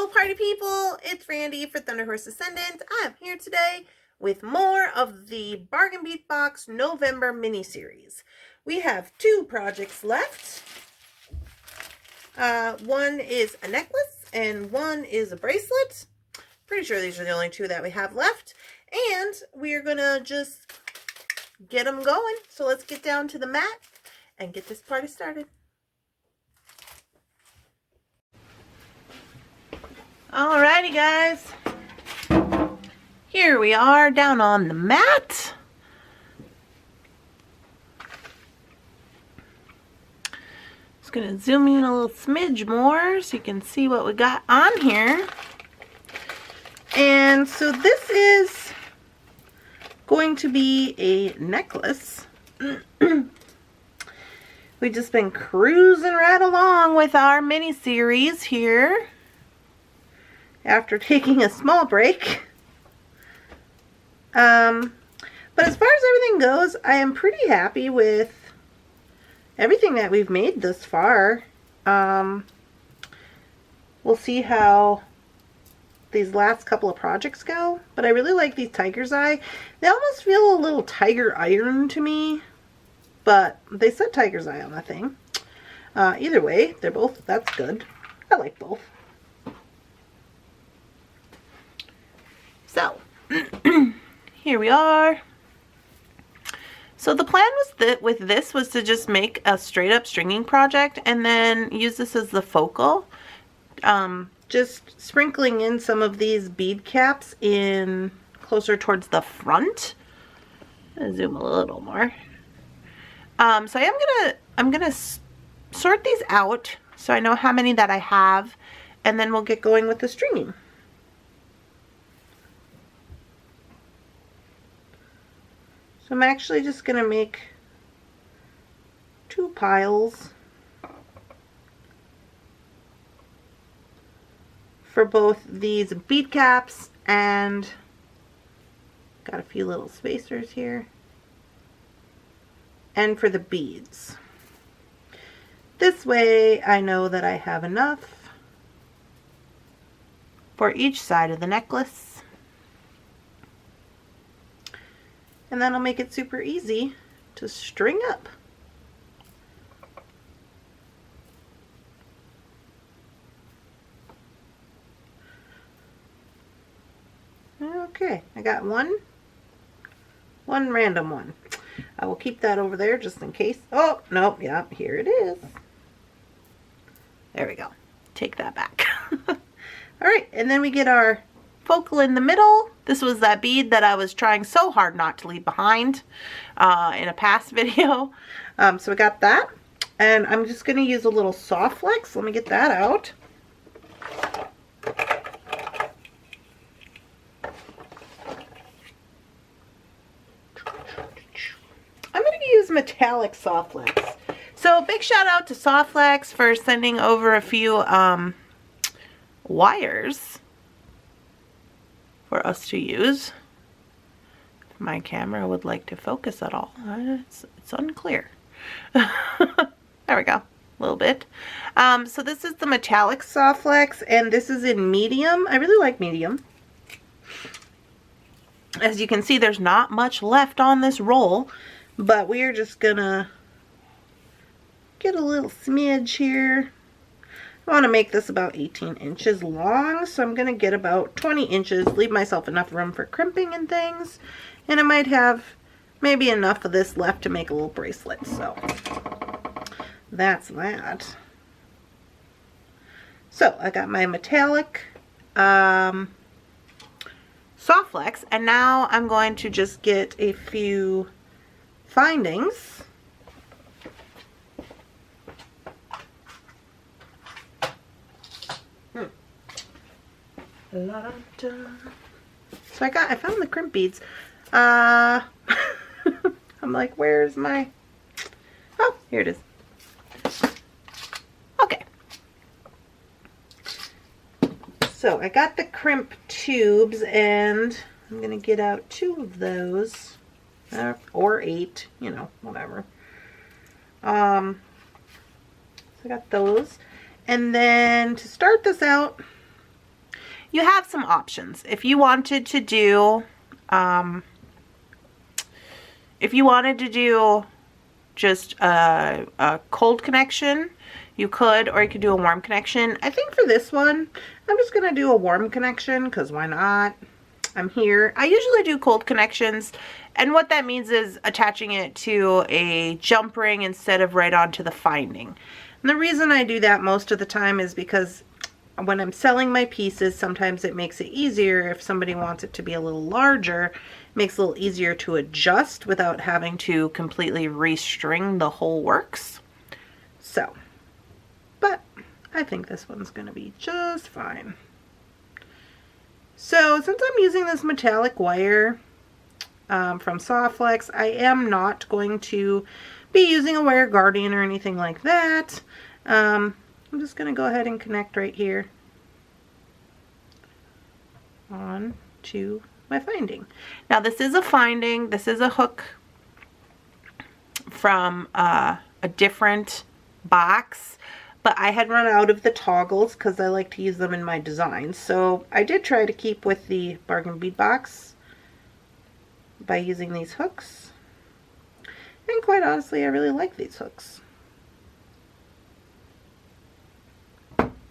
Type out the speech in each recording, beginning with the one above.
Hello party people, it's Randy for Thunderhorse Descendant. I'm here today with more of the Bargain Bead Box November mini-series. We have 2 projects left. One is a necklace and one is a bracelet. Pretty sure these are the only 2 that we have left. And we're gonna just get them going. So let's get down to the mat and get this party started. Alrighty guys, here we are down on the mat. Just gonna zoom in a little smidge more so you can see what we got on here. And so this is going to be a necklace. We've just been cruising right along with our mini series here after taking a small break. But as far as everything goes, I am pretty happy with everything that we've made thus far. We'll see how these last couple of projects go, but I really like these tiger's eye. They almost feel a little tiger iron to me, but they said tiger's eye on the thing. Either way, they're both, that's good. I like both. So, here we are. So the plan was that with this was to just make a straight up stringing project and then use this as the focal. Just sprinkling in some of these bead caps in closer towards the front. I'll zoom a little more. So I'm gonna sort these out so I know how many that I have, and then we'll get going with the stringing. So I'm actually just going to make 2 piles for both these bead caps, and got a few little spacers here, and for the beads. This way I know that I have enough for each side of the necklace. And that'll make it super easy to string up. Okay, I got one random one. I will keep that over there just in case. Oh, no, yeah, here it is. There we go. Take that back. All right, and then we get our focal in the middle. This was that bead that I was trying so hard not to leave behind in a past video. So we got that, and I'm just going to use a little soft flex. Let me get that out. I'm going to use metallic soft flex. So big shout out to Soft Flex for sending over a few wires for us to use. If my camera would like to focus at all. It's unclear. There we go. A little bit. So this is the metallic soft flex, and this is in medium. I really like medium. As you can see, there's not much left on this roll, but we are just gonna get a little smidge here. I want to make this about 18 inches long, so I'm going to get about 20 inches, leave myself enough room for crimping and things, and I might have maybe enough of this left to make a little bracelet, so that's that. So I got my metallic soft flex, and now I'm going to just get a few findings. So I found the crimp beads. I'm like, where's my, oh, here it is. Okay. So I got the crimp tubes, and I'm gonna get out 2 of those, or 8, you know, whatever. So I got those, and then to start this out, you have some options. If you wanted to do, just a cold connection, you could, or you could do a warm connection. I think for this one, I'm just gonna do a warm connection, because why not? I'm here. I usually do cold connections, and what that means is attaching it to a jump ring instead of right onto the finding. And the reason I do that most of the time is because when I'm selling my pieces, sometimes it makes it easier if somebody wants it to be a little larger. It makes it a little easier to adjust without having to completely restring the whole works. So, but I think this one's going to be just fine. So since I'm using this metallic wire from Softflex, I am not going to be using a wire guardian or anything like that. I'm just going to go ahead and connect right here on to my finding. Now this is a finding. This is a hook from a different box, but I had run out of the toggles because I like to use them in my designs. So I did try to keep with the Bargain Bead Box by using these hooks. And quite honestly, I really like these hooks.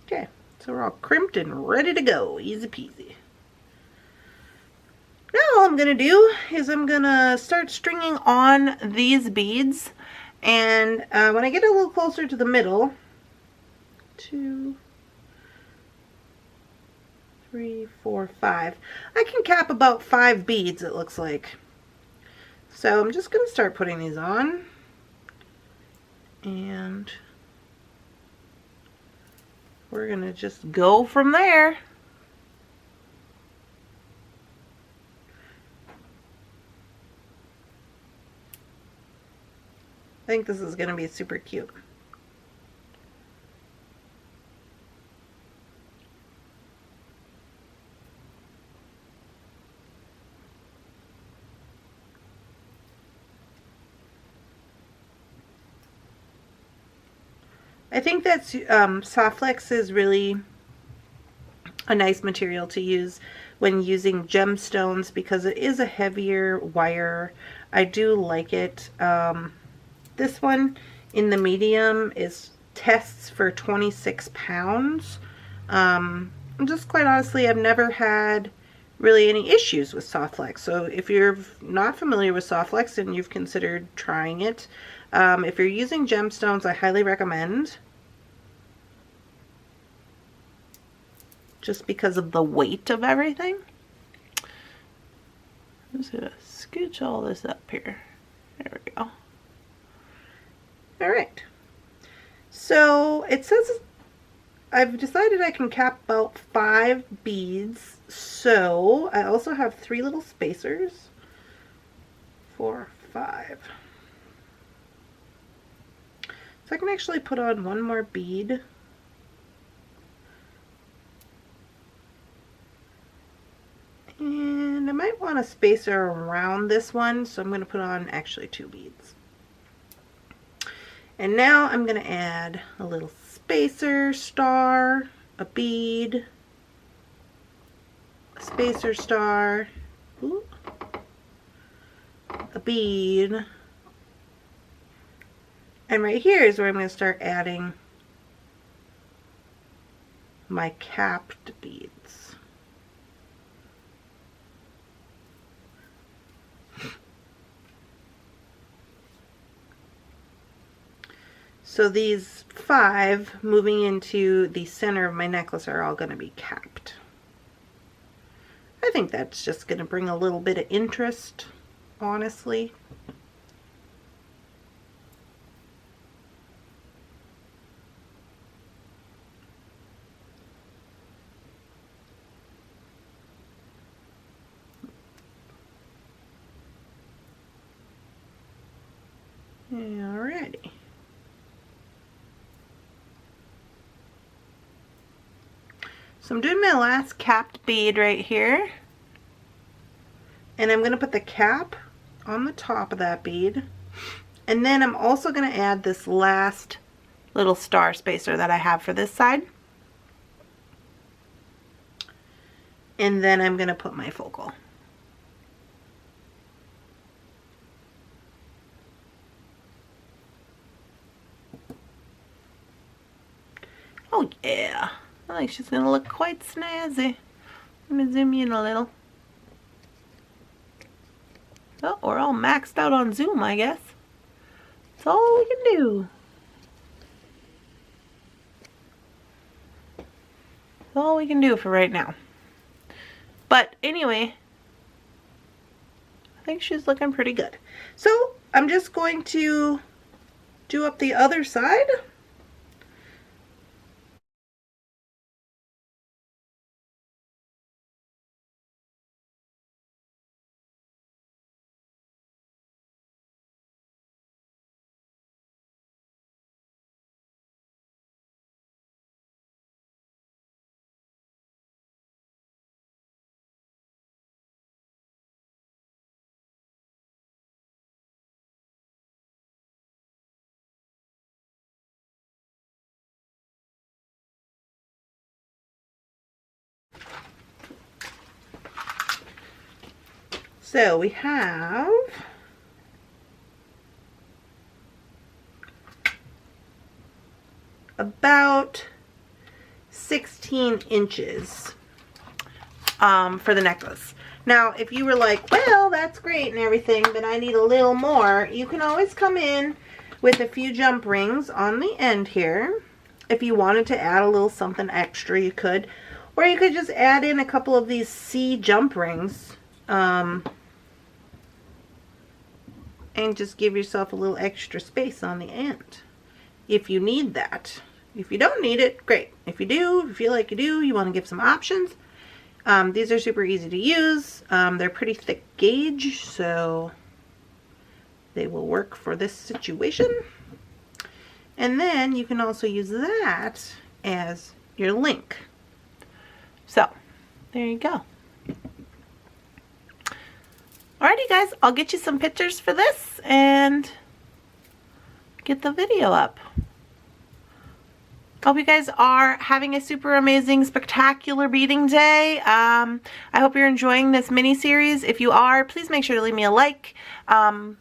Okay, so we're all crimped and ready to go. Easy peasy. Now all I'm going to do is I'm going to start stringing on these beads. And when I get a little closer to the middle, 2, 3, 4, 5. I can cap about 5 beads, it looks like. So I'm just going to start putting these on. And we're going to just go from there. I think this is going to be super cute. I think that Softflex is really a nice material to use when using gemstones because it is a heavier wire. I do like it. This one in the medium tests for 26 pounds. Just quite honestly, I've never had really any issues with Softflex. So if you're not familiar with Softflex and you've considered trying it, if you're using gemstones, I highly recommend. Just because of the weight of everything. I'm just gonna scooch all this up here. There we go. Alright. So it says I've decided I can cap about 5 beads. So I also have 3 little spacers. 4, 5. So I can actually put on 1 more bead. And I might want a spacer around this one, so I'm going to put on actually 2 beads. And now I'm going to add a little spacer star, a bead, a spacer star, ooh, a bead, and right here is where I'm going to start adding my capped beads. So these 5 moving into the center of my necklace are all going to be capped. I think that's just going to bring a little bit of interest, honestly. Alrighty. So I'm doing my last capped bead right here, and I'm going to put the cap on the top of that bead, and then I'm also going to add this last little star spacer that I have for this side. and then I'm going to put my focal. Oh yeah, I think she's going to look quite snazzy. Let me zoom in a little. Oh, we're all maxed out on zoom, I guess. That's all we can do. That's all we can do for right now. But anyway, I think she's looking pretty good. So I'm just going to do up the other side. So we have about 16 inches for the necklace. Now, if you were like, well, that's great and everything, but I need a little more, you can always come in with a few jump rings on the end here. If you wanted to add a little something extra, you could. Or you could just add in a couple of these C jump rings. And just give yourself a little extra space on the end if you need that. If you don't need it, great. If you do, if you feel like you do, you want to give some options. These are super easy to use. They're pretty thick gauge, so they will work for this situation. And then you can also use that as your link. So there you go. Alrighty guys, I'll get you some pictures for this and get the video up. Hope you guys are having a super amazing, spectacular beading day. I hope you're enjoying this mini-series. If you are, please make sure to leave me a like.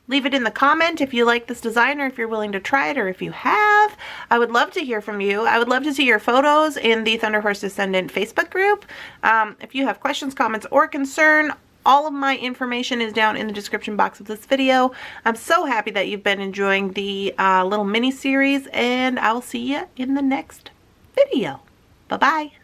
Leave it in the comment if you like this design or if you're willing to try it or if you have. I would love to hear from you. I would love to see your photos in the Thunderhorse Descendant Facebook group. If you have questions, comments, or concern, all of my information is down in the description box of this video. I'm so happy that you've been enjoying the little mini series, and I'll see you in the next video. Bye-bye.